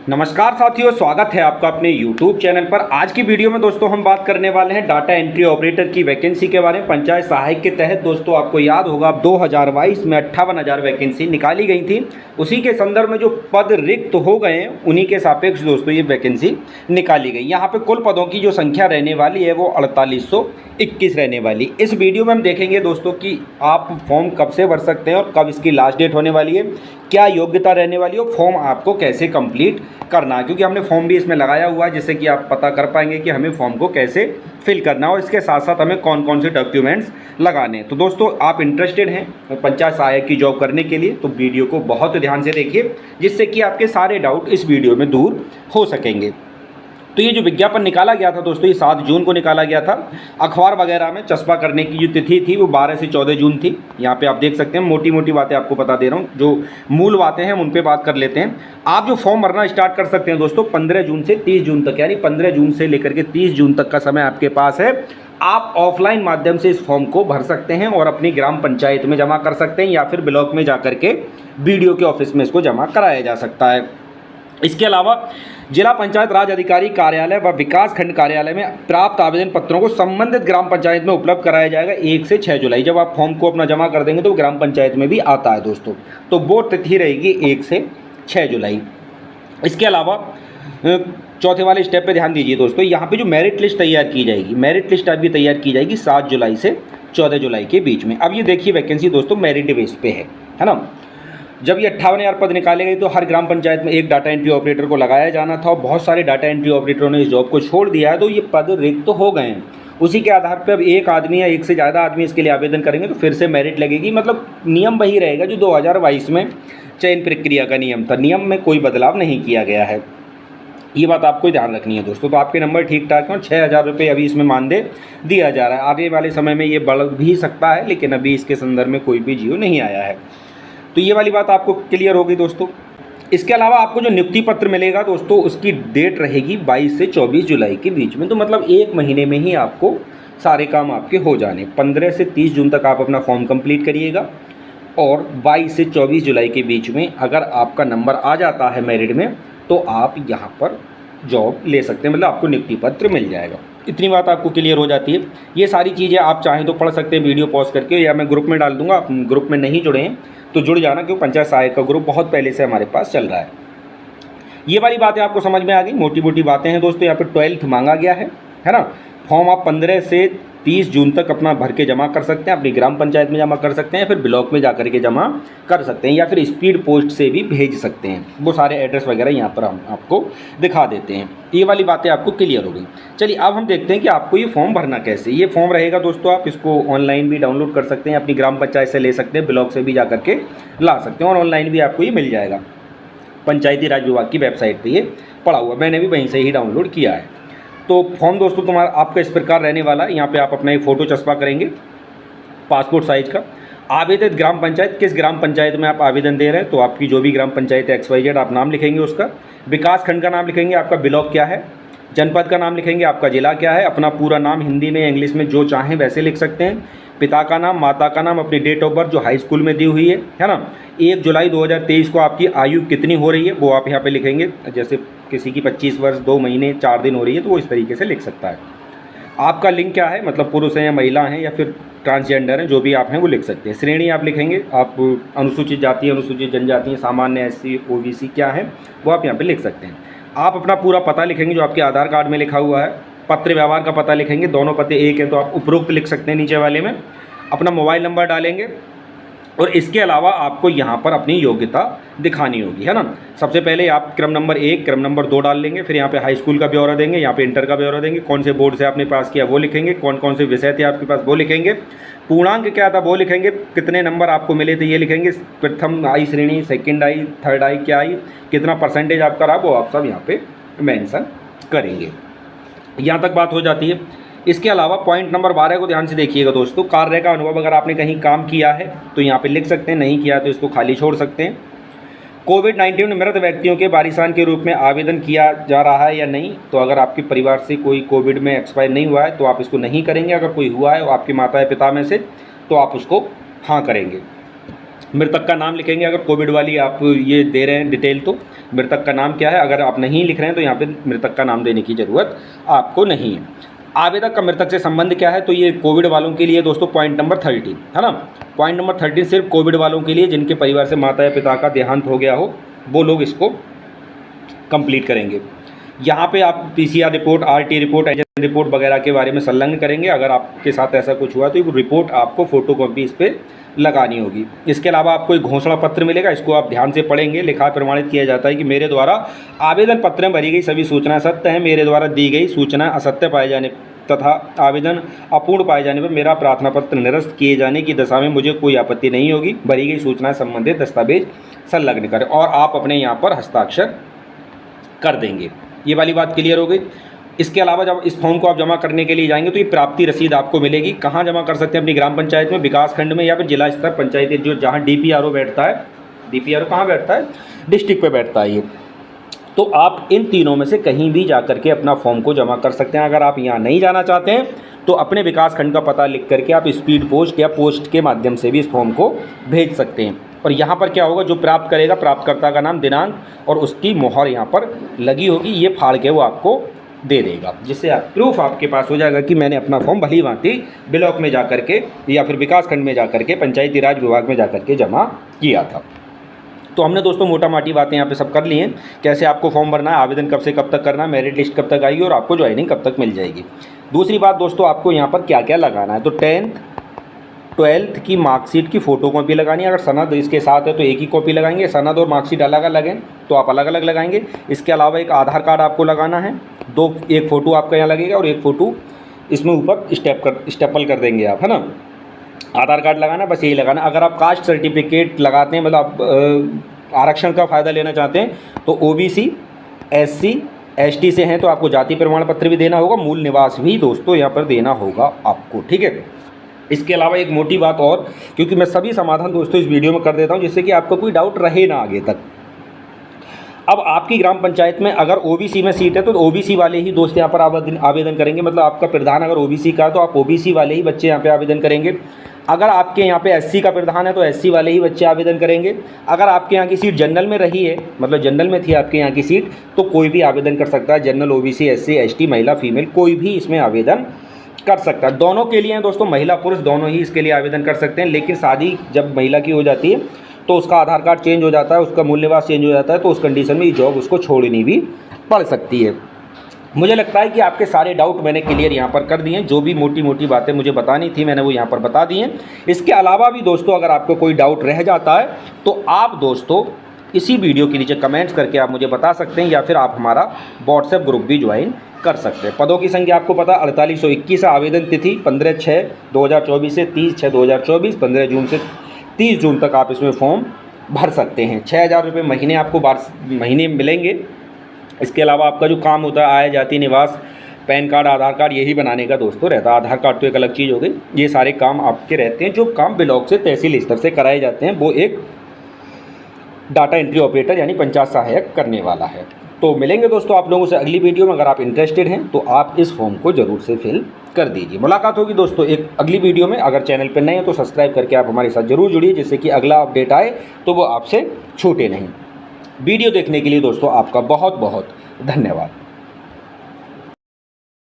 नमस्कार साथियों, स्वागत है आपका अपने YouTube चैनल पर। आज की वीडियो में दोस्तों हम बात करने वाले हैं डाटा एंट्री ऑपरेटर की वैकेंसी के बारे में। पंचायत सहायक के तहत दोस्तों आपको याद होगा 2022 में 58,000 वैकेंसी निकाली गई थी। उसी के संदर्भ में जो पद रिक्त हो गए हैं उन्हीं के सापेक्ष दोस्तों ये वैकेंसी निकाली गई। यहाँ पर कुल पदों की जो संख्या रहने वाली है वो 4821 रहने वाली। इस वीडियो में हम देखेंगे दोस्तों कि आप फॉर्म कब से भर सकते हैं और कब इसकी लास्ट डेट होने वाली है, क्या योग्यता रहने वाली है और फॉर्म आपको कैसे कंप्लीट करना है, क्योंकि हमने फॉर्म भी इसमें लगाया हुआ है जिससे कि आप पता कर पाएंगे कि हमें फॉर्म को कैसे फिल करना है और इसके साथ साथ हमें कौन कौन से डॉक्यूमेंट्स लगाने हैं। तो दोस्तों आप इंटरेस्टेड हैं पंचायत सहायक की जॉब करने के लिए तो वीडियो को बहुत ध्यान से देखिए जिससे कि आपके सारे डाउट इस वीडियो में दूर हो सकेंगे। तो ये जो विज्ञापन निकाला गया था दोस्तों ये 7 जून को निकाला गया था। अखबार वगैरह में चस्पा करने की जो तिथि थी वो 12 से 14 जून थी। यहाँ पे आप देख सकते हैं, मोटी मोटी बातें आपको बता दे रहा हूँ, जो मूल बातें हैं उन पे बात कर लेते हैं। आप जो फॉर्म भरना स्टार्ट कर सकते हैं दोस्तों 15 जून से 30 जून तक, यानी 15 जून से लेकर के 30 जून तक का समय आपके पास है। आप ऑफलाइन माध्यम से इस फॉर्म को भर सकते हैं और अपनी ग्राम पंचायत में जमा कर सकते हैं या फिर ब्लॉक में जा करके BDO के ऑफिस में इसको जमा कराया जा सकता है। इसके अलावा जिला पंचायत राज अधिकारी कार्यालय व विकास खंड कार्यालय में प्राप्त आवेदन पत्रों को संबंधित ग्राम पंचायत में उपलब्ध कराया जाएगा 1 से 6 जुलाई। जब आप फॉर्म को अपना जमा कर देंगे तो ग्राम पंचायत में भी आता है दोस्तों, तो वो तिथि रहेगी 1 से 6 जुलाई। इसके अलावा चौथे वाले स्टेप पे ध्यान दीजिए दोस्तों, यहाँ पे जो मेरिट लिस्ट तैयार की जाएगी, मेरिट लिस्ट अभी तैयार की जाएगी 7 जुलाई से 14 जुलाई के बीच में। अब ये देखिए वैकेंसी दोस्तों मेरिट बेस पे है ना। जब ये 58,000 पद निकाले गए तो हर ग्राम पंचायत में एक डाटा एंट्री ऑपरेटर को लगाया जाना था और बहुत सारे डाटा एंट्री ऑपरेटरों ने इस जॉब को छोड़ दिया है, तो ये पद रिक्त तो हो गए हैं। उसी के आधार पर अब एक आदमी या एक से ज़्यादा आदमी इसके लिए आवेदन करेंगे तो फिर से मेरिट लगेगी। मतलब नियम वही रहेगा जो 2022 में चयन प्रक्रिया का नियम था, नियम में कोई बदलाव नहीं किया गया है। ये बात आपको ध्यान रखनी है दोस्तों। तो आपके नंबर ठीक ठाक हैं और 6,000 रुपये अभी इसमें मानदेय दिया जा रहा है। आगे वाले समय में ये बढ़ भी सकता है, लेकिन अभी इसके संदर्भ में कोई भी जियो नहीं आया है। तो ये वाली बात आपको क्लियर होगी दोस्तों। इसके अलावा आपको जो नियुक्ति पत्र मिलेगा दोस्तों उसकी डेट रहेगी 22 से 24 जुलाई के बीच में। तो मतलब 1 महीने में ही आपको सारे काम आपके हो जाने। 15 से 30 जून तक आप अपना फॉर्म कंप्लीट करिएगा और 22 से 24 जुलाई के बीच में अगर आपका नंबर आ जाता है मेरिट में तो आप यहाँ पर जॉब ले सकते हैं, मतलब आपको नियुक्ति पत्र मिल जाएगा। इतनी बात आपको क्लियर हो जाती है। ये सारी चीज़ें आप चाहें तो पढ़ सकते हैं वीडियो पॉज करके, या मैं ग्रुप में डाल दूंगा। आप ग्रुप में नहीं जुड़े हैं तो जुड़ जाना, क्योंकि पंचायत सहायक का ग्रुप बहुत पहले से हमारे पास चल रहा है। ये वाली बातें आपको समझ में आ गई, मोटी मोटी बातें हैं दोस्तों। यहाँ पे 12th मांगा गया है ना। फॉर्म आप 15 से 30 जून तक अपना भर के जमा कर सकते हैं, अपनी ग्राम पंचायत में जमा कर सकते हैं, फिर ब्लॉक में जा करके जमा कर सकते हैं, या फिर स्पीड पोस्ट से भी भेज सकते हैं। वो सारे एड्रेस वगैरह यहाँ पर हम आपको दिखा देते हैं। ये वाली बातें आपको क्लियर हो गई। चलिए अब हम देखते हैं कि आपको ये फॉर्म भरना कैसे। ये फॉर्म रहेगा दोस्तों, आप इसको ऑनलाइन भी डाउनलोड कर सकते हैं, अपनी ग्राम पंचायत से ले सकते हैं, ब्लॉक से भी जा करके ला सकते हैं और ऑनलाइन भी आपको ये मिल जाएगा। पंचायती राज विभाग की वेबसाइट पर ये पड़ा हुआ, मैंने भी वहीं से ही डाउनलोड किया है। तो फॉर्म दोस्तों तुम्हारा आपका इस प्रकार रहने वाला है। यहाँ पे आप अपना एक फ़ोटो चस्पा करेंगे पासपोर्ट साइज का। आवेदित ग्राम पंचायत, किस ग्राम पंचायत में आप आवेदन दे रहे हैं तो आपकी जो भी ग्राम पंचायत XYZ आप नाम लिखेंगे उसका, विकास खंड का नाम लिखेंगे, आपका ब्लॉक क्या है, जनपद का नाम लिखेंगे, आपका जिला क्या है, अपना पूरा नाम हिंदी में इंग्लिश में जो चाहें वैसे लिख सकते हैं, पिता का नाम, माता का नाम, अपनी डेट ऑफ बर्थ जो हाई स्कूल में दी हुई है ना। 1 जुलाई 2023 को आपकी आयु कितनी हो रही है वो आप यहाँ पे लिखेंगे। जैसे किसी की 25 वर्ष 2 महीने 4 दिन हो रही है तो वो इस तरीके से लिख सकता है। आपका लिंग क्या है, मतलब पुरुष हैं या महिला हैं या फिर ट्रांसजेंडर हैं, जो भी आप हैं वो लिख सकते हैं। श्रेणी आप लिखेंगे, आप अनुसूचित जाति, अनुसूचित जनजाति, सामान्य, SC OBC क्या है वो आप यहाँ पर लिख सकते हैं। आप अपना पूरा पता लिखेंगे जो आपके आधार कार्ड में लिखा हुआ है। पत्र व्यवहार का पता लिखेंगे, दोनों पते एक है तो आप उपरोक्त लिख सकते हैं नीचे वाले में। अपना मोबाइल नंबर डालेंगे और इसके अलावा आपको यहाँ पर अपनी योग्यता दिखानी होगी, है ना। सबसे पहले आप क्रम नंबर 1 क्रम नंबर 2 डाल लेंगे, फिर यहाँ पे हाई स्कूल का ब्यौरा देंगे, यहाँ पे इंटर का ब्यौरा देंगे, कौन से बोर्ड से आपने पास किया वो लिखेंगे, कौन कौन से विषय थे आपके पास वो लिखेंगे, पूर्णांक क्या था वो लिखेंगे, कितने नंबर आपको मिले थे ये लिखेंगे, प्रथम आई श्रेणी, सेकंड आई, थर्ड आई क्या आई, कितना परसेंटेज आपका रहा वो आप सब यहाँ पे मेंशन करेंगे। यहाँ तक बात हो जाती है। इसके अलावा पॉइंट नंबर 12 को ध्यान से देखिएगा दोस्तों। कार्य का अनुभव, अगर आपने कहीं काम किया है तो यहाँ पे लिख सकते हैं, नहीं किया तो इसको खाली छोड़ सकते हैं। कोविड-19 में मृत व्यक्तियों के वारिसान के रूप में आवेदन किया जा रहा है या नहीं, तो अगर आपके परिवार से कोई कोविड में एक्सपायर नहीं हुआ है तो आप इसको नहीं करेंगे। अगर कोई हुआ है आपके माता या पिता में से तो आप उसको हाँ करेंगे। मृतक का नाम लिखेंगे, अगर कोविड वाली आप ये दे रहे हैं डिटेल तो मृतक का नाम क्या है, अगर आप नहीं लिख रहे हैं तो यहाँ पे मृतक का नाम देने की ज़रूरत आपको नहीं है। आवेदक का मृतक से संबंध क्या है, तो ये कोविड वालों के लिए दोस्तों पॉइंट नंबर 13 है ना। पॉइंट नंबर 13 सिर्फ कोविड वालों के लिए जिनके परिवार से माता या पिता का देहांत हो गया हो, वो लोग इसको कंप्लीट करेंगे। यहाँ पे आप PCR report, RT report, agent report वगैरह के बारे में संलग्न करेंगे। अगर आपके साथ ऐसा कुछ हुआ तो रिपोर्ट आपको फोटोकॉपी इस पर लगानी होगी। इसके अलावा आपको एक घोषणा पत्र मिलेगा, इसको आप ध्यान से पढ़ेंगे। लिखा प्रमाणित किया जाता है कि मेरे द्वारा आवेदन पत्र में भरी गई सभी सूचनाएं सत्य हैं। मेरे द्वारा दी गई सूचनाएं असत्य पाए जाने तथा आवेदन अपूर्ण पाए जाने पर मेरा प्रार्थना पत्र निरस्त किए जाने की दशा में मुझे कोई आपत्ति नहीं होगी। भरी गई सूचनाएं संबंधित दस्तावेज संलग्न करें और आप अपने यहाँ पर हस्ताक्षर कर देंगे। ये वाली बात क्लियर हो गई। इसके अलावा जब इस फॉर्म को आप जमा करने के लिए जाएंगे तो ये प्राप्ति रसीद आपको मिलेगी। कहाँ जमा कर सकते हैं? अपनी ग्राम पंचायत में, विकास खंड में, या फिर जिला स्तर पंचायती जो जहाँ DPRO बैठता है। DPRO कहाँ बैठता है? डिस्ट्रिक्ट पे बैठता है ये। तो आप इन तीनों में से कहीं भी जा करके अपना फॉर्म को जमा कर सकते हैं। अगर आप यहाँ नहीं जाना चाहते हैं तो अपने विकास खंड का पता लिख करके आप स्पीड पोस्ट या पोस्ट के माध्यम से भी इस फॉर्म को भेज सकते हैं। और यहाँ पर क्या होगा, जो प्राप्त करेगा, प्राप्तकर्ता का नाम, दिनांक और उसकी मोहर यहाँ पर लगी होगी, ये फाड़ के वो आपको दे देगा, जिससे आप प्रूफ आपके पास हो जाएगा कि मैंने अपना फॉर्म भली भांति ब्लॉक में जा करके या फिर विकास खंड में जा करके, पंचायती राज विभाग में जा करके जमा किया था। तो हमने दोस्तों मोटा माटी बातें यहाँ पे सब कर ली हैं। कैसे आपको फॉर्म भरना है, आवेदन कब से कब तक करना है, मेरिट लिस्ट कब तक आएगी और आपको ज्वाइनिंग कब तक मिल जाएगी। दूसरी बात दोस्तों, आपको यहाँ पर क्या क्या लगाना है, तो 10th 12th की मार्कशीट की फ़ोटोकॉपी लगानी है। अगर सनद इसके साथ है तो एक ही कॉपी लगाएंगे, सनद और मार्कशीट अलग अलग हैं तो आप अलग अलग लगाएंगे। इसके अलावा एक आधार कार्ड आपको लगाना है, एक फ़ोटो आपका यहाँ लगेगा और एक फ़ोटो इसमें ऊपर स्टेपल कर देंगे आप, है ना। आधार कार्ड लगाना, बस यही लगाना। अगर आप कास्ट सर्टिफिकेट लगाते हैं, मतलब आप आरक्षण का फ़ायदा लेना चाहते हैं, तो OBC SC ST से हैं तो आपको जाति प्रमाण पत्र भी देना होगा, मूल निवास भी दोस्तों यहाँ पर देना होगा आपको, ठीक है। इसके अलावा एक मोटी बात और, क्योंकि मैं सभी समाधान दोस्तों इस वीडियो में कर देता हूँ जिससे कि आपको कोई डाउट रहे ना आगे तक। अब आपकी ग्राम पंचायत में अगर OBC में सीट है तो OBC वाले ही दोस्त यहाँ पर आवेदन करेंगे। मतलब आपका प्रधान अगर OBC का है तो आप OBC वाले ही बच्चे यहाँ पे आवेदन करेंगे। अगर आपके यहाँ पे SC का प्रधान है तो SC वाले ही बच्चे आवेदन करेंगे। अगर आपके यहाँ की सीट जनरल में रही है, मतलब जनरल में थी आपके यहाँ की सीट, तो कोई भी आवेदन कर सकता है। जनरल, OBC, SC ST, महिला फीमेल, कोई भी इसमें आवेदन कर सकता है। दोनों के लिए हैं दोस्तों, महिला पुरुष दोनों ही इसके लिए आवेदन कर सकते हैं। लेकिन शादी जब महिला की हो जाती है तो उसका आधार कार्ड चेंज हो जाता है, उसका मूल निवास चेंज हो जाता है, तो उस कंडीशन में ये जॉब उसको छोड़नी भी पड़ सकती है। मुझे लगता है कि आपके सारे डाउट मैंने क्लियर यहाँ पर कर दिए हैं। जो भी मोटी मोटी बातें मुझे बतानी थी मैंने वो यहाँ पर बता दी हैं। इसके अलावा भी दोस्तों अगर आपको कोई डाउट रह जाता है तो आप दोस्तों इसी वीडियो के नीचे कमेंट्स करके आप मुझे बता सकते हैं, या फिर आप हमारा व्हाट्सएप ग्रुप भी ज्वाइन कर सकते हैं। पदों की संख्या आपको पता 4821 है। आवेदन तिथि 15/6/2024 से 30/6/2024, 15 जून से 30 जून तक आप इसमें फॉर्म भर सकते हैं। 6,000 रुपये महीने आपको महीने मिलेंगे। इसके अलावा आपका जो काम होता है आय, जाति, निवास, पैन कार्ड, आधार कार्ड यही बनाने का दोस्तों रहता है। आधार कार्ड तो एक अलग चीज़ हो गई। ये सारे काम आपके रहते हैं। जो काम ब्लॉक से तहसील स्तर से कराए जाते हैं वो एक डाटा एंट्री ऑपरेटर यानी पंचायत सहायक करने वाला है। तो मिलेंगे दोस्तों आप लोगों से अगली वीडियो में। अगर आप इंटरेस्टेड हैं तो आप इस फॉर्म को ज़रूर से फिल कर दीजिए। मुलाकात होगी दोस्तों एक अगली वीडियो में। अगर चैनल पर नए हैं तो सब्सक्राइब करके आप हमारे साथ ज़रूर जुड़िए, जिससे कि अगला अपडेट आए तो वो आपसे छूटे नहीं। वीडियो देखने के लिए दोस्तों आपका बहुत बहुत धन्यवाद।